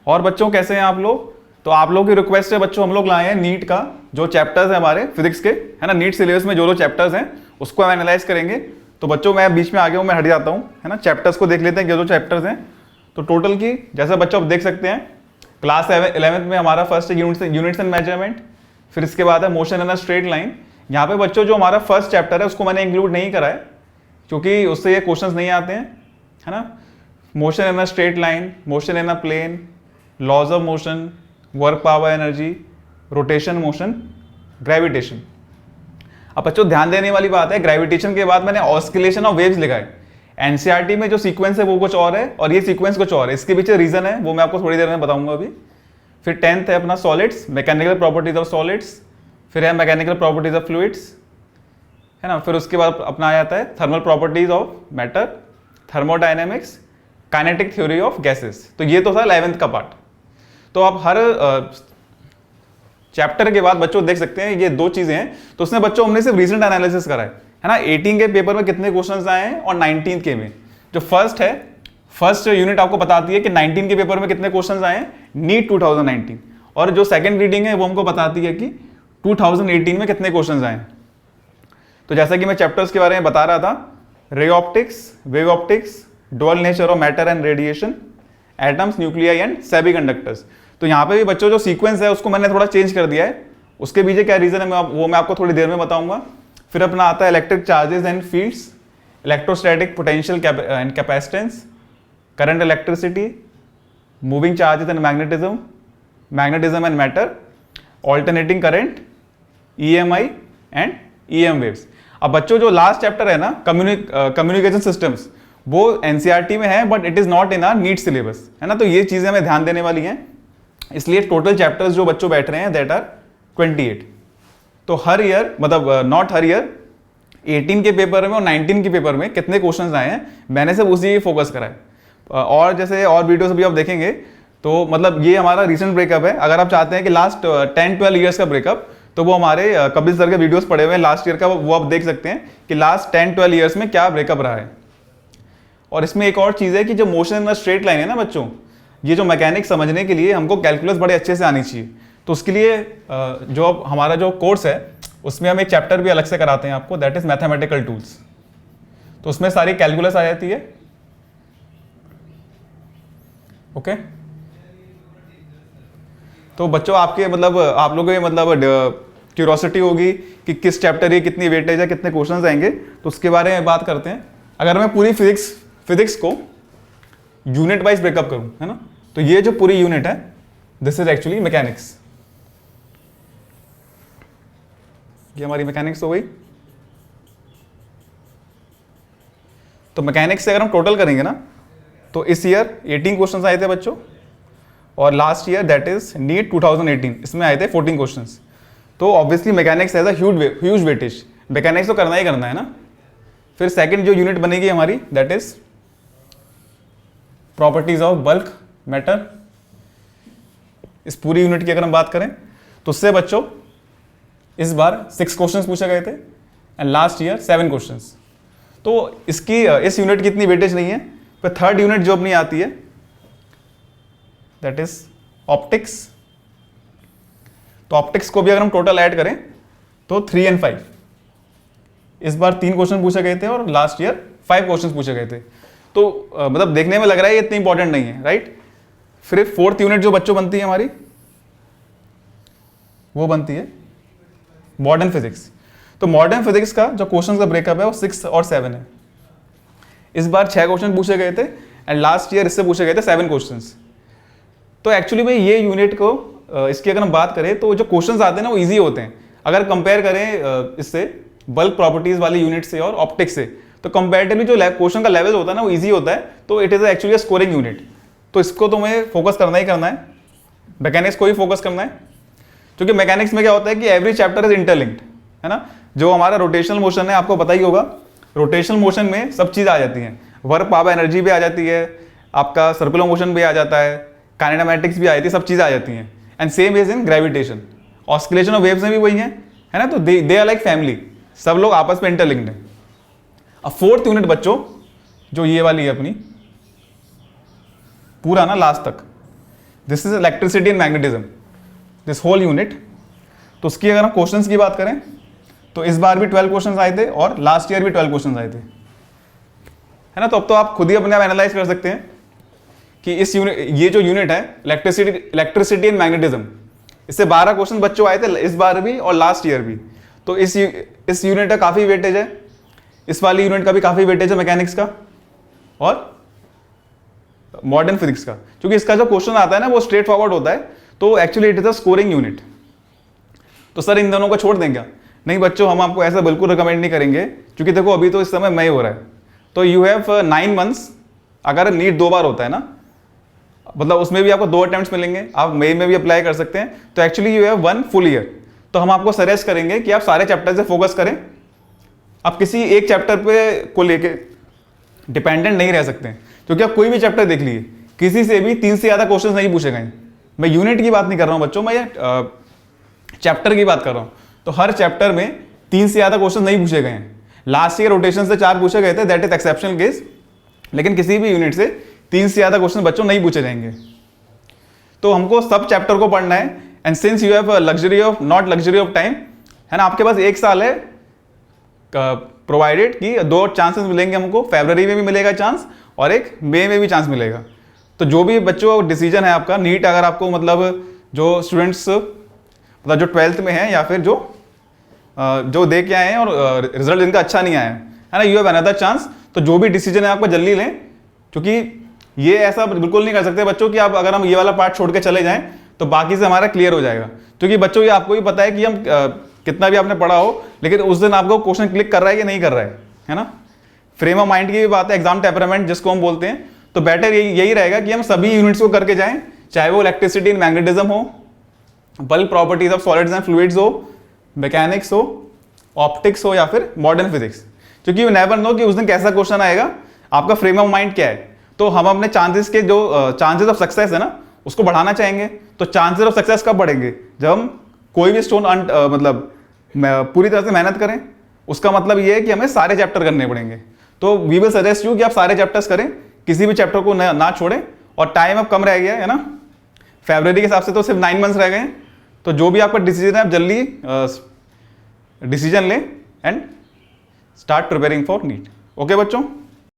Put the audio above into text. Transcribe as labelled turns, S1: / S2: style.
S1: और बच्चों कैसे हैं आप लोग? तो आप लोगों की रिक्वेस्ट है बच्चों, हम लोग लाए हैं नीट का जो चैप्टर्स है हमारे फिजिक्स के, है ना, नीट सिलेबस में जो चैप्टर्स हैं उसको हम एनालाइज करेंगे। तो बच्चों मैं बीच में आ गया हूँ, मैं हट जाता हूँ, है ना। चैप्टर्स को देख लेते हैं, जो चैप्टर्स हैं। तो टोटल की जैसा बच्चों आप देख सकते हैं, क्लास 11th में हमारा फर्स्ट है यूनिट्स एंड मेजरमेंट, फिर इसके बाद है motion in a straight line. यहाँ पे बच्चों जो हमारा फर्स्ट चैप्टर है उसको मैंने इंक्लूड नहीं करा है क्योंकि उससे ये क्वेश्चंस नहीं आते हैं, है ना। Motion in a straight line, motion in a plane, laws of motion, work power energy, rotation motion, gravitation. अब बच्चों ध्यान देने वाली बात है, ग्रेविटेशन के बाद मैंने ऑस्किलेशन ऑफ वेव्स लिखा है। एनसीईआरटी में जो सीक्वेंस है वो कुछ और है और ये सीक्वेंस कुछ और है, इसके पीछे रीजन है वो मैं आपको थोड़ी देर में बताऊंगा अभी। फिर 10th है अपना solids, mechanical properties of solids, फिर है मैकेनिकल प्रॉपर्टीज ऑफ फ्लूइड्स, है ना। फिर उसके बाद अपना आ जाता है thermal properties of matter, thermodynamics, kinetic theory of gases. तो ये तो था 11th का पार्ट। तो आप हर चैप्टर के बाद बच्चों देख सकते हैं ये दो चीजें हैं। तो उसमें बच्चों हमने सिर्फ रीसेंट एनालिसिस करा है ना। 18 के पेपर में कितने क्वेश्चंस आए हैं और 19 के में जो फर्स्ट है, फर्स्ट यूनिट आपको बताती है कि 19 के पेपर में कितने क्वेश्चंस आए हैं नीट 2019, और जो सेकंड रीडिंग है वो हमको बताती है कि 2018 में कितने क्वेश्चंस आए हैं। तो जैसा कि मैं चैप्टर्स के बारे में बता रहा था, ray optics, wave optics, dual nature of matter and radiation, atoms, nuclei and semiconductors. तो यहाँ पे भी बच्चों जो सीक्वेंस है उसको मैंने थोड़ा चेंज कर दिया है, उसके पीछे क्या रीजन है वो मैं आपको थोड़ी देर में बताऊंगा। फिर अपना आता है electric charges and fields, electrostatic potential and capacitance, current electricity, moving charges and magnetism, magnetism and matter, alternating current, EMI and EM waves. अब बच्चों जो लास्ट चैप्टर है ना कम्युनिकेशन सिस्टम्स, वो एनसीईआरटी में है but it is not in our NEET syllabus, है ना। तो ये चीजें हमें ध्यान देने वाली हैं, इसलिए टोटल चैप्टर्स जो बच्चों बैठ रहे हैं दैट आर 28। तो हर ईयर मतलब नॉट हर ईयर, 18 के पेपर में और 19 के पेपर में कितने क्वेश्चंस आए हैं मैंने सिर्फ उसी पे फोकस करा है। और जैसे और वीडियोस भी आप देखेंगे तो मतलब ये हमारा रिसेंट ब्रेकअप है। अगर आप चाहते हैं कि लास्ट 10-12 ईयर्स का ब्रेकअप, तो वो हमारे कपिल सर के वीडियोस पड़े हुए हैं लास्ट ईयर का, वो आप देख सकते हैं कि लास्ट 10-12 ईयर्स में क्या ब्रेकअप रहा है। और इसमें एक और चीज़ है कि जो मोशन इन स्ट्रेट लाइन है ना बच्चों, ये जो मैकेनिक्स समझने के लिए हमको कैलकुलस बड़े अच्छे से आनी चाहिए। तो उसके लिए जो हमारा जो कोर्स है उसमें हम एक चैप्टर भी अलग से कराते हैं आपको, दैट इज मैथमेटिकल टूल्स। तो उसमें सारी कैलकुलस आ जाती है। ओके तो बच्चों आपके मतलब आप लोगों के मतलब क्यूरोसिटी होगी कि किस चैप्टर की कितनी वेटेज है, कितने क्वेश्चंस आएंगे, तो उसके बारे में बात करते हैं। अगर मैं पूरी फिजिक्स को यूनिट वाइज ब्रेकअप करूं, है ना, तो ये जो पूरी यूनिट है दिस इज एक्चुअली मैकेनिक्स। ये हमारी मैकेनिक्स हो गई। तो मैकेनिक्स से अगर हम टोटल करेंगे ना, तो इस ईयर 18 क्वेश्चंस आए थे बच्चों, और last year that is NEET 2018 इसमें आए थे 14 क्वेश्चंस। तो obviously mechanics has a huge weightage, mechanics तो करना ही करना है ना। फिर सेकंड जो यूनिट बनेगी हमारी that is properties of bulk matter. इस पूरी यूनिट की अगर हम बात करें तो उससे बच्चों इस बार 6 क्वेश्चंस पूछे गए थे एंड लास्ट ईयर 7 क्वेश्चंस। तो इसकी इस यूनिट की इतनी वेटेज नहीं है। फिर थर्ड यूनिट जो अपनी आती है दैट इज ऑप्टिक्स। तो ऑप्टिक्स को भी अगर हम टोटल ऐड करें तो 3 और 5, इस बार 3 क्वेश्चन पूछे गए थे और लास्ट ईयर 5 क्वेश्चन पूछे गए थे। तो मतलब देखने में लग रहा है ये इतनी इंपॉर्टेंट नहीं है, राइट। फिर फोर्थ यूनिट जो बच्चों बनती है हमारी, वो बनती है मॉडर्न फिजिक्स। तो मॉडर्न फिजिक्स का जो क्वेश्चन का ब्रेकअप है वो 6 और 7 है। इस बार 6 क्वेश्चन पूछे गए थे एंड लास्ट ईयर इससे पूछे गए थे 7 क्वेश्चंस। तो एक्चुअली में ये यूनिट को इसकी अगर हम बात करें तो जो क्वेश्चंस आते हैं ना वो इजी होते हैं। अगर कंपेयर करें इससे बल्क प्रॉपर्टीज वाली यूनिट से और ऑप्टिक्स से, तो कंपैरेटिवली जो क्वेश्चन का लेवल होता है ना वो इजी होता है। तो it is actually a scoring unit. तो इसको तो हमें फोकस करना ही करना है, मैकेनिक्स को ही फोकस करना है, क्योंकि मैकेनिक्स में क्या होता है कि एवरी चैप्टर इज इंटरलिंक्ड, है ना। जो हमारा रोटेशनल मोशन है आपको पता ही होगा, रोटेशनल मोशन में सब चीज़ आ जाती है, वर्क पावर एनर्जी भी आ जाती है, आपका सर्कुलर मोशन भी आ जाता है, काइनेमेटिक्स भी आ जाती है, सब चीज़ें आ जाती हैं। And same is in gravitation, oscillation of waves में भी वही है ना। तो दे आर लाइक फैमिली, सब लोग आपस में इंटरलिंक्ड हैं। अब फोर्थ यूनिट बच्चों जो ये वाली है अपनी, पूरा ना लास्ट तक, this is electricity and magnetism, this whole unit. तो उसकी अगर हम क्वेश्चंस की बात करें तो इस बार भी 12 क्वेश्चंस आए थे और लास्ट ईयर भी 12 क्वेश्चंस आए थे, है ना। तो अब तो आप खुद ही अपने आप एनालाइज कर सकते हैं कि इस यूनिट, ये जो यूनिट है इलेक्ट्रिसिटी एंड मैग्नेटिज्म, इससे 12 क्वेश्चन बच्चों आए थे इस बार भी और लास्ट ईयर भी। तो इस यूनिट का काफी वेटेज है, इस वाली यूनिट का भी काफी वेटेज है मैकेनिक्स का और मॉडर्न फिजिक्स का, क्योंकि इसका जो क्वेश्चन आता है ना वो स्ट्रेट फॉरवर्ड होता है। तो actually it is a scoring unit. तो सर इन दोनों को छोड़ दें क्या? नहीं बच्चों, हम आपको ऐसा बिल्कुल रिकमेंड नहीं करेंगे, क्योंकि देखो अभी तो इस समय मई हो रहा है, तो यू हैव 9 मंथ्स। अगर नीट 2 बार होता है ना, मतलब उसमें भी आपको 2 अटेम्प्ट्स मिलेंगे, आप मई में भी अप्लाई कर सकते हैं, तो actually you have 1 full year. तो हम आपको सजेस्ट करेंगे कि आप सारे चैप्टर से फोकस करें, आप किसी एक चैप्टर पे को लेके डिपेंडेंट नहीं रह सकते हैं, क्योंकि आप कोई भी चैप्टर देख लीजिए, किसी से भी 3 से ज़्यादा क्वेश्चन नहीं पूछे गए। मैं यूनिट की बात नहीं कर रहा हूँ बच्चों, मैं ये चैप्टर की बात कर रहा हूँ। तो हर चैप्टर में 3 से ज़्यादा क्वेश्चन नहीं पूछे गए हैं। लास्ट ईयर रोटेशन से 4 पूछे गए थे, दैट इज एक्सेप्शनल केस, लेकिन किसी भी यूनिट से 3 से ज़्यादा क्वेश्चन बच्चों नहीं पूछे जाएंगे। तो हमको सब चैप्टर को पढ़ना है, and since you have luxury of not luxury of time, है ना, आपके पास 1 साल है, प्रोवाइडेड कि 2 चांसेस मिलेंगे हमको, फरवरी में भी मिलेगा चांस और एक मई में भी चांस मिलेगा। तो जो भी बच्चों डिसीजन है आपका, नीट अगर आपको मतलब जो स्टूडेंट्स मतलब जो 12th में है या फिर जो दे के आए हैं और रिजल्ट इनका अच्छा नहीं आया है ना, यू हैव अनदर चांस। तो जो भी डिसीजन है आपको जल्दी लें, क्योंकि ये ऐसा बिल्कुल नहीं कर सकते बच्चों कि आप अगर हम ये वाला पार्ट छोड़ के चले जाएं तो बाकी से हमारा क्लियर हो जाएगा। क्योंकि बच्चों ये आपको भी पता है कि हम कितना भी आपने पढ़ा हो, लेकिन उस दिन आपको क्वेश्चन क्लिक कर रहा है कि नहीं कर रहा है ना। फ्रेम ऑफ माइंड की भी बात है, एग्जाम टेम्परामेंट जिसको हम बोलते हैं। तो बेटर यही रहेगा कि हम सभी यूनिट्स को करके जाएं, चाहे वो इलेक्ट्रिसिटी एंड मैग्नेटिज्म हो, bulk properties of solids and fluids हो, मैकेनिक्स हो, ऑप्टिक्स हो, या फिर मॉडर्न फिजिक्स। क्योंकि यू नेवर नो कि उस दिन कैसा क्वेश्चन आएगा, आपका फ्रेम ऑफ माइंड क्या है। तो हम अपने चांसेस के जो चांसेस ऑफ सक्सेस है ना, उसको बढ़ाना चाहेंगे। तो चांसेस ऑफ सक्सेस कब बढ़ेंगे? जब हम कोई भी स्टोन मतलब पूरी तरह से मेहनत करें। उसका मतलब ये है कि हमें सारे चैप्टर करने पड़ेंगे। तो वी विल सजेस्ट यू कि आप सारे चैप्टर्स करें, किसी भी चैप्टर को ना छोड़ें। और टाइम अब कम रह गया है ना, फरवरी के हिसाब से तो सिर्फ 9 मंथ्स रह गए हैं। तो जो भी आपका डिसीजन है, आप जल्दी डिसीजन लें and start preparing for NEET. Okay बच्चों।